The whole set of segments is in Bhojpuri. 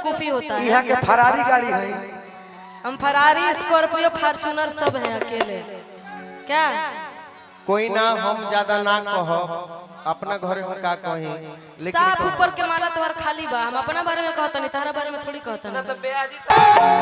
बेवकूफी होता है। यहाँ के फरारी गाड़ी है। हम फरारी स्कॉर्पियो फॉर्च्यूनर सब हैं अकेले। क्या कोई ना हम ज्यादा ना कहो अपना घर में का कही लेकिन साफ ऊपर के माला तोहर खाली बा। हम अपना बारे में कहता नहीं, तारा बारे में थोड़ी कहता नहीं।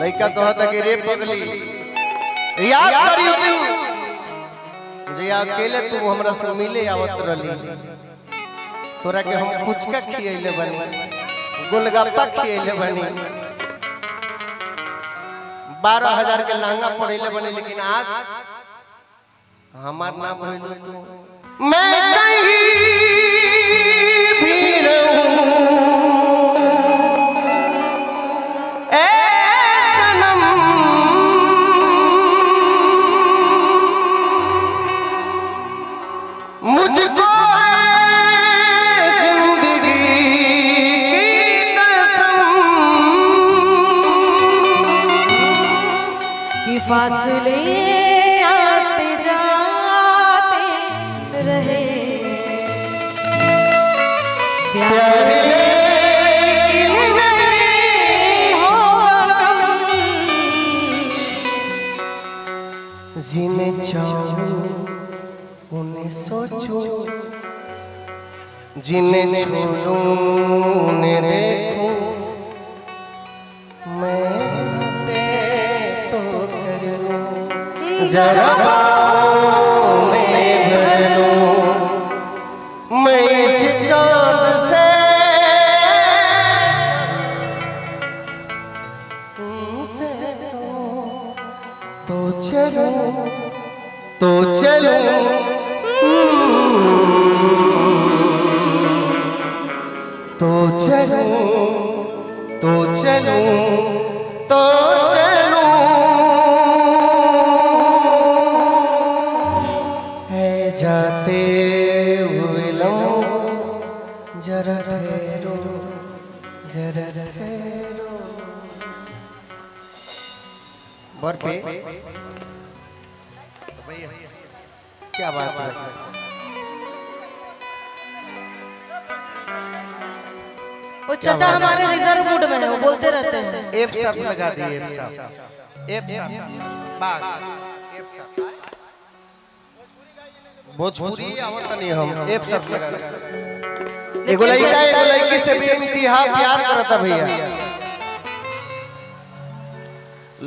लड़का कहता कि रे पगली याद करियो तू जे अकेले तू हमरा से मिले आवत रहली तोरा के हम पुचका खियैले बनी गोलगप्पा खियैले बनी 12,000 के लहंगा पड़ैले बनी लेकिन आज हमार नाम भइलो तू मैं कहीं भी रहूं मुझको जिंदगी की कसम कि फासले आते जाते रहे प्यार लेकिन नहीं होगा जीने चाहूं उन्हें सोचूं जिन्हें छोड़ूं उन्हें देखूं मैं पे तो कर लूं जरा बाहों में भर लूं मैं इस चांद से तुमसे तो चलूं तो चलूं तो चलूं तो चलूं तो चलूं है जाते हुए लम्हों जरा ठहरो जरा ठहरो बर्फी क्या बात है वो चाचा हमारे रिजर्व मूड में है, वो बोलते रहते हैं। एफ साहब लगा दिए एफ साहब बाग एफ साहब भोजपुरी आवत नहीं हम एफ साहब लगा एगो लड़की से भी इम्तिहान प्यार करता भैया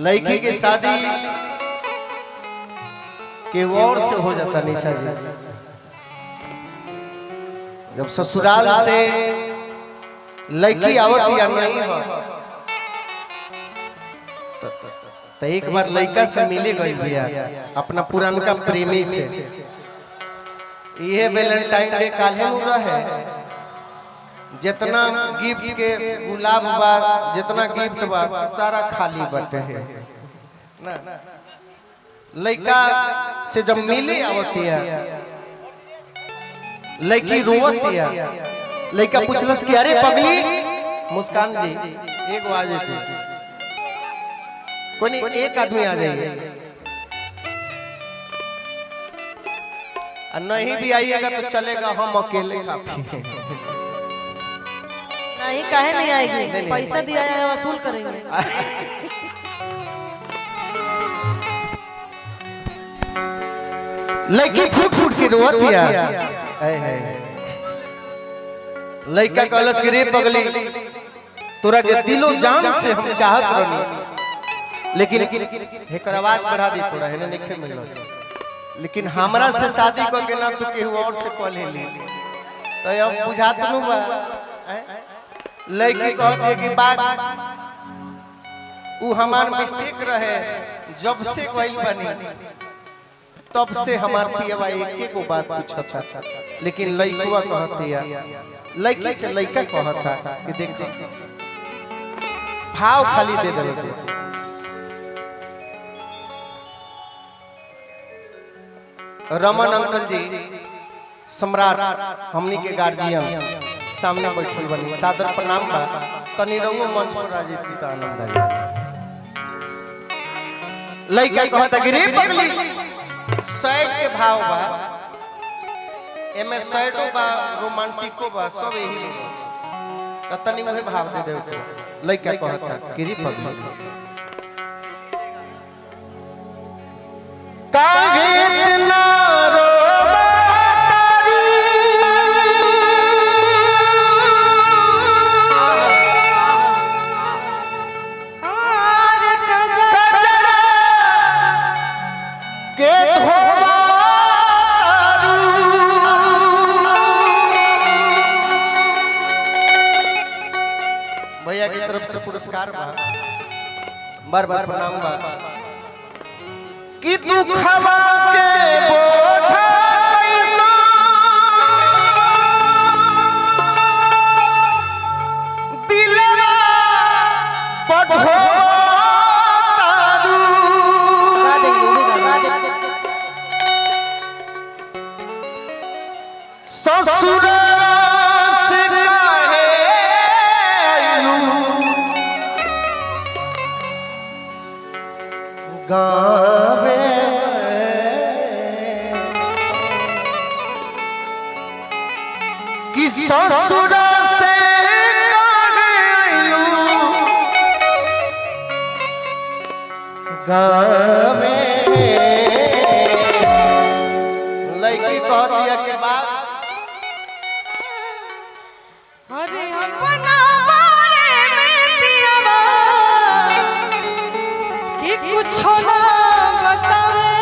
लड़की की शादी के और से हो जाता निशा जी जब ससुराल से लड़की आवत या नहीं हो तो एक बार लड़का से मिले गई भैया अपना पुरानका प्रेमी से ये वैलेंटाइन डे काल्हे मुरा है जितना गिफ्ट के गुलाब बा जितना गिफ्ट बा सारा खाली बटे है ना लड़का से जब मिले आवती है लड़की रोवती है लड़का पूछलस कि अरे पगली मुस्कान जी एक आ जाती कोई नहीं एक आदमी आ जाइए नहीं भी आइएगा तो चलेगा हम अकेले काफी नहीं काहे नहीं आएगी पैसा दिया है वसूल करेंगे लड़की फूट फूट के रोती है लड़का कहलस कि रे पगली तोरा के दिलो जान से हम चाहत रहनी, लेकिन एकर आवाज बढ़ा दी तोरा है नहीं मिल, लेकिन हमरा से शादी क के ना तू केहू और से कह लेली तो अब बुझात नु बा। लड़की कहती है कि बात उ हमार मिस्टेक रहे, जब से गइल बनी तब से हमार पियवा एक को बात पूछता, लेकिन लड़कवा कहती है, लड़की से लड़का कहता कि देखो भाव खाली दे देवे के। रमन अंकल जी सम्राट हमनी के गार्जियन सामने बैठल बनी, सादर प्रणाम बा, तनी रहुओ मंच पर आ जेती त आनंद आई। लड़का कहता कि रे पगली सैड के भाव बा, एमे सैडो बा रोमांटिको बा, सब यही त तनी उहे भाव दे देव के। लड़का कहता कि रे पगली काहे इतना रोबा तारी, आरे कजरा के धोबा तारू, भैया की तरफ से पुरस्कार बा, बार बार प्रणाम बा कि तू खवा के बोझा कैसा दिलवा पढ़ो तारू, ससुर से काहे आइलू गावे कि ससुर से काहे आइलू गावे। लड़की कहती है कि बात अरे अपना बारे में पियवा कि कुछ ना बतावे,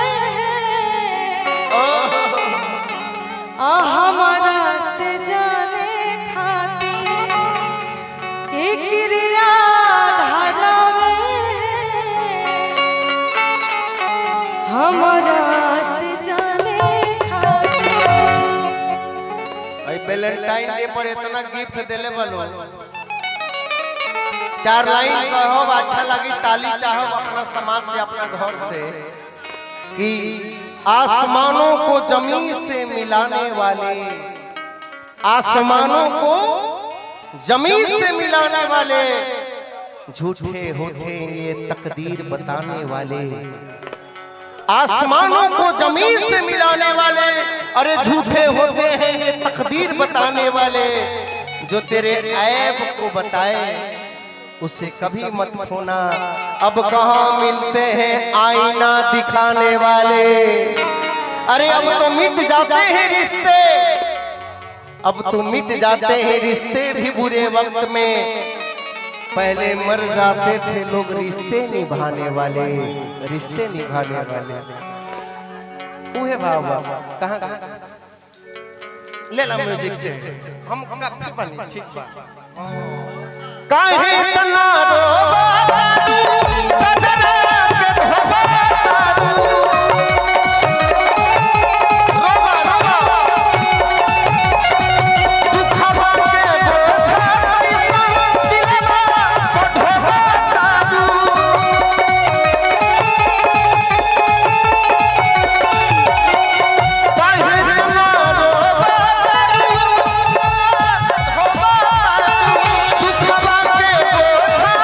हमारा से जाने खातिर कि क्रिया धरावे, हमारा से जाने खातिर। वैलेंटाइन डे पर इतना गिफ्ट देले बलो, 4 लाइन कहो अच्छा लगी, ताली चाहो अपना समाज से अपना घर से कि आसमानों को जमीन से मिलाने वाले, आसमानों को जमीन से मिलाने वाले झूठे होते ये तकदीर बताने वाले, आसमानों को जमीन से मिलाने वाले, अरे झूठे होते हैं ये तकदीर बताने वाले, जो तेरे ऐब को बताए उसे कभी मत खोना, अब कहाँ मिलते हैं आईना दिखाने वाले। अरे अब तो मिट जाते हैं रिश्ते, अब तो मिट जाते हैं रिश्ते भी बुरे वक्त में, पहले मर जाते थे लोग रिश्ते निभाने वाले, रिश्ते निभाने वाले। उहे बाबा कहाँ ले ला म्यूजिक से हम काफी बनी, ठीक बा। काहे इतना रोबा तारू, कजरा के धोबा तारू, रोबा रोबा तू खवा के बोझा कैसा दिलवा पढ़वा तारू, काहे इतना रोबा तारू, धोबा तारू, तू खवा के बोझा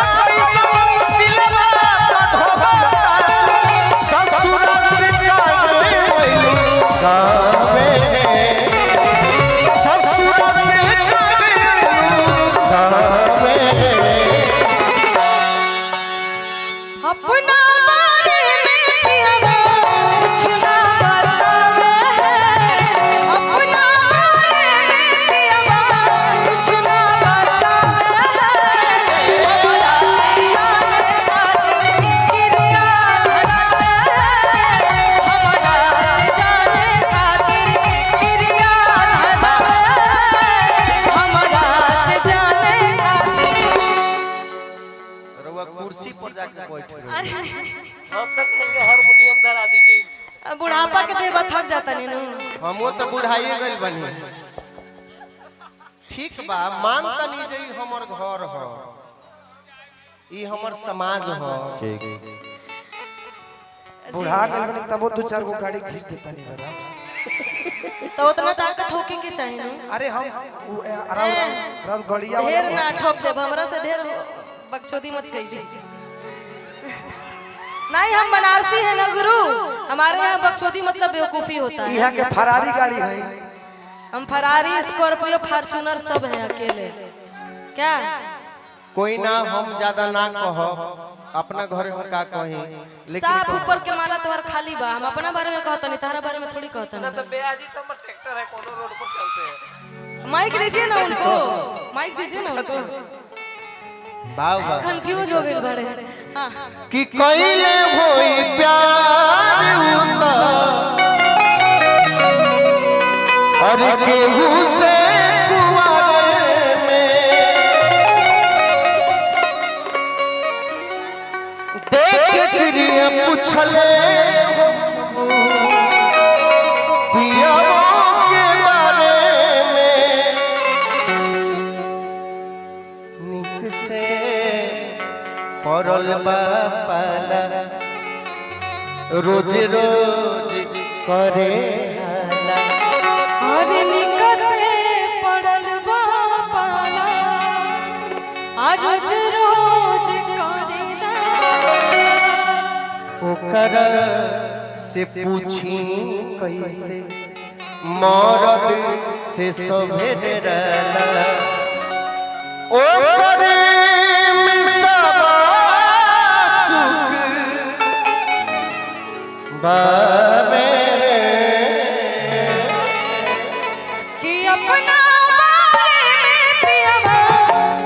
हम तक के हारमोनियम धरा दीजिए। बुढ़ापा के देवा थक जाता नहीं नु। हमो तो बुढ़ाइए गइल बनी। ठीक बा, मान तनी जे ई हमर घर हो, ई हमर समाज हो। बुढ़ा गइल बनी तबो दो चार गो गाड़ी खींच देता नहीं बरा। तो उतना ताकत ठोके के चाहिए नु। अरे हम राउर गड़िया ढेर ना ठोक दे, हमरा से ढेर बकचोदी मत कइली। नहीं हम बनारसी है ना गुरु, हमारे यहाँ बकचोदी मतलब बेवकूफी होता है। यहाँ के फरारी गाड़ी है, हम फरारी स्कॉर्पियो फार्चूनर सब हैं अकेले। क्या कोई ना, हम ज्यादा ना कहो, अपना घरे में का कही, लेकिन साफ ऊपर के माला तोहर खाली बा। हम अपना बारे में कहता नहीं, तारा बारे में थोड़ी कहता ना नहीं। तो बेआजी तो हमर ट्रैक्टर है, कोनो रोड पर चलते हैं। माइक दीजिए ना उनको, माइक दीजिए ना उनको। वाह वाह, कंफ्यूज हो गए बड़े। हाँ कि कइले होई प्यार उता और केहू से कुआरे में देख क्रिया पूछले हो पियाओ के बारे में निक से परल बापाला रोज रोज करे हाला। और निकसे पड़ल बा पाला, आज रोज रोज करेला। ओकर से पूछी कैसे मरद से सभे डरला। ओकर में सब सुख बाबे कि अपना बारे में पियावा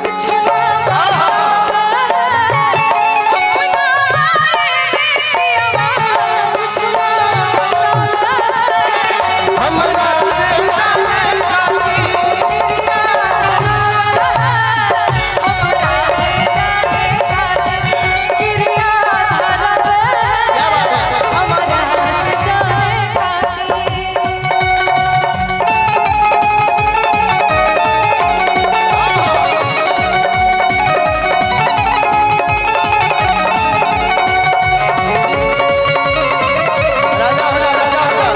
कुछ ना बतावे। अपना बारे में पियावा कुछ ना बतावे। हमरा से जाने खातिर क्रिया धरावे। हमरा से जाने खातिर क्रिया धरावे। क्या बात है? हमरा से जाने खातिर। राजा हो जा, राजा हो जा।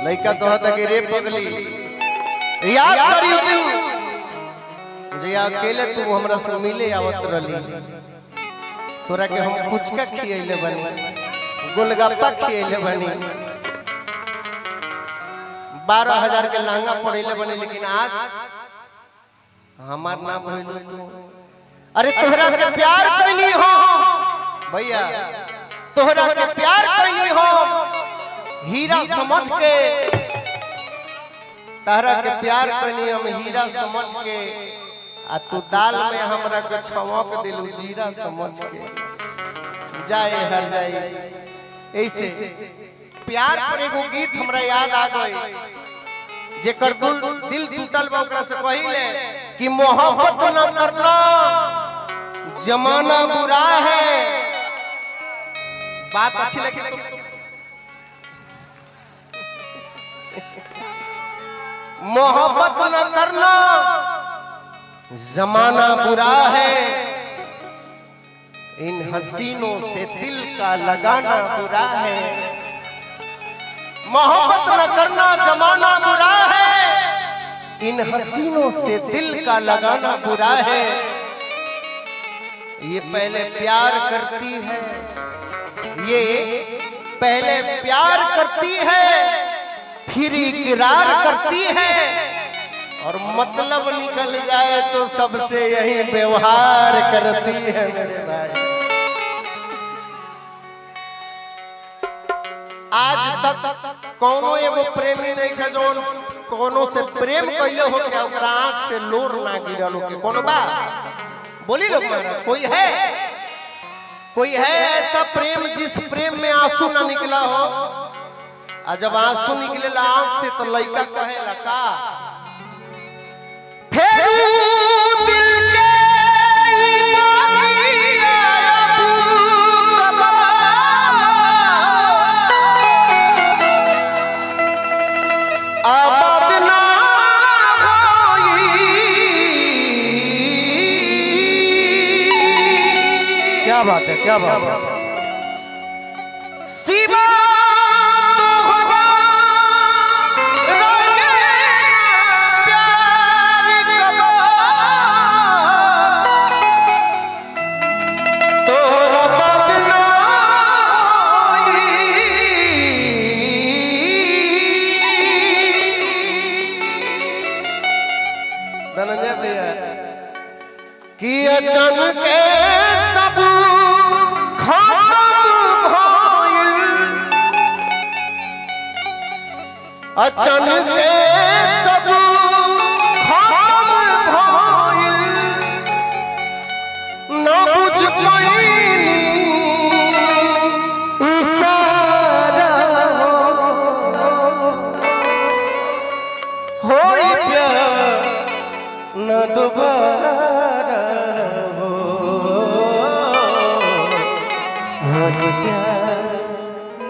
लड़का कहता कि रे पगली याद करियो तू जे अकेले तू हमरा से मिले आवत रहली, तोरा के हम पुचका खियैले बनी, गोलगप्पा खियैले बनी, 12,000 के लहंगा पड़ैले बनी, लेकिन आज हमार नाम भइलो तू। अरे तोहरा के प्यार कैली हो भैया, तोहरा के प्यार कैली हो हीरा समझ के, तहरा के प्यार कैली हम हीरा समझ के, आ तू दाल में हमरा के छवक दिलू जीरा समझ के। जाए हर जाए ऐसे प्यार पर एगो गीत हमरा याद आ गई, जेकर दिल टूटल बा ओकरा से पहिले कि मोहब्बत न करना जमाना बुरा है। बात अच्छी लगी तो मोहब्बत न करना जमाना बुरा है, इन हसीनों से दिल का लगाना बुरा है। मोहब्बत न करना जमाना बुरा है, इन हसीनों से दिल का लगाना बुरा है। ये पहले प्यार करती है, ये पहले प्यार करती है, फिर इकरार करती है, और मतलब निकल जाए तो सबसे यही व्यवहार करती है मेरे भाई। आज तक कौनो एगो प्रेमी नहीं है जो कोनो से प्रेम कैले हो के ओकरा आंख से लोर ना गिरल हो के कोनो बा बोली लोग महाराज कोई है ऐसा प्रेम जिस प्रेम में आंसू ना निकला हो और जब आंसू निकलेला आंख से तो लइका कहेला का फेरू दिल के बागिया आबाद ना होई। क्या बात है, क्या बात है। शिवा तोहरा रंगे प्यार कबा तोहरा बदना होई। धनंजय भैया कि अचानक सब खत्म भइल अचानक सब खत्म भइल न बुझ पाइनी इशारा होई प्यार न दोबारा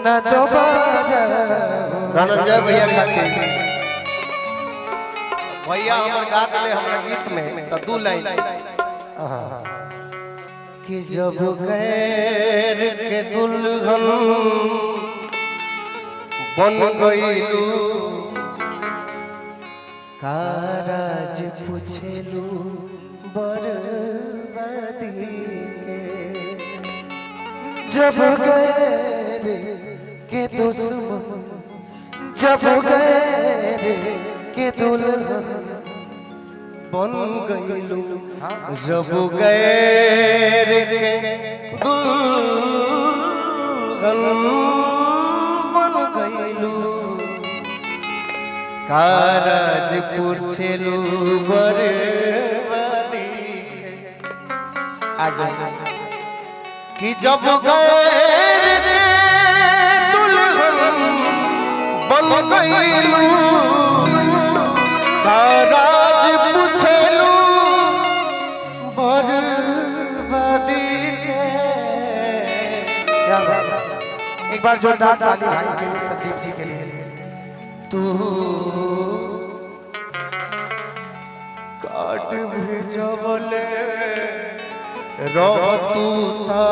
न दोबारा। धनंजय भैया खातिर भैया हमर गा दिले हमरा गीत में त दू लाइन कि जब गैर के दुल्हन बन गईलू काराज पूछेलू बर्बादी के जब गैर के दुश्मन, जब गैर के दुल्हन बन गईलू जब गैर के दुल्हन बन गईलू काराज पूछेलू बर्बादी आज कि जब गैर के दुल्हन बन गईलू काराज पूछेलू बर्बादी के। क्या बात है। एक बार जोरदार ताली भाई के लिए, संदीप जी के लिए। तू काट भेजबले रहतू ता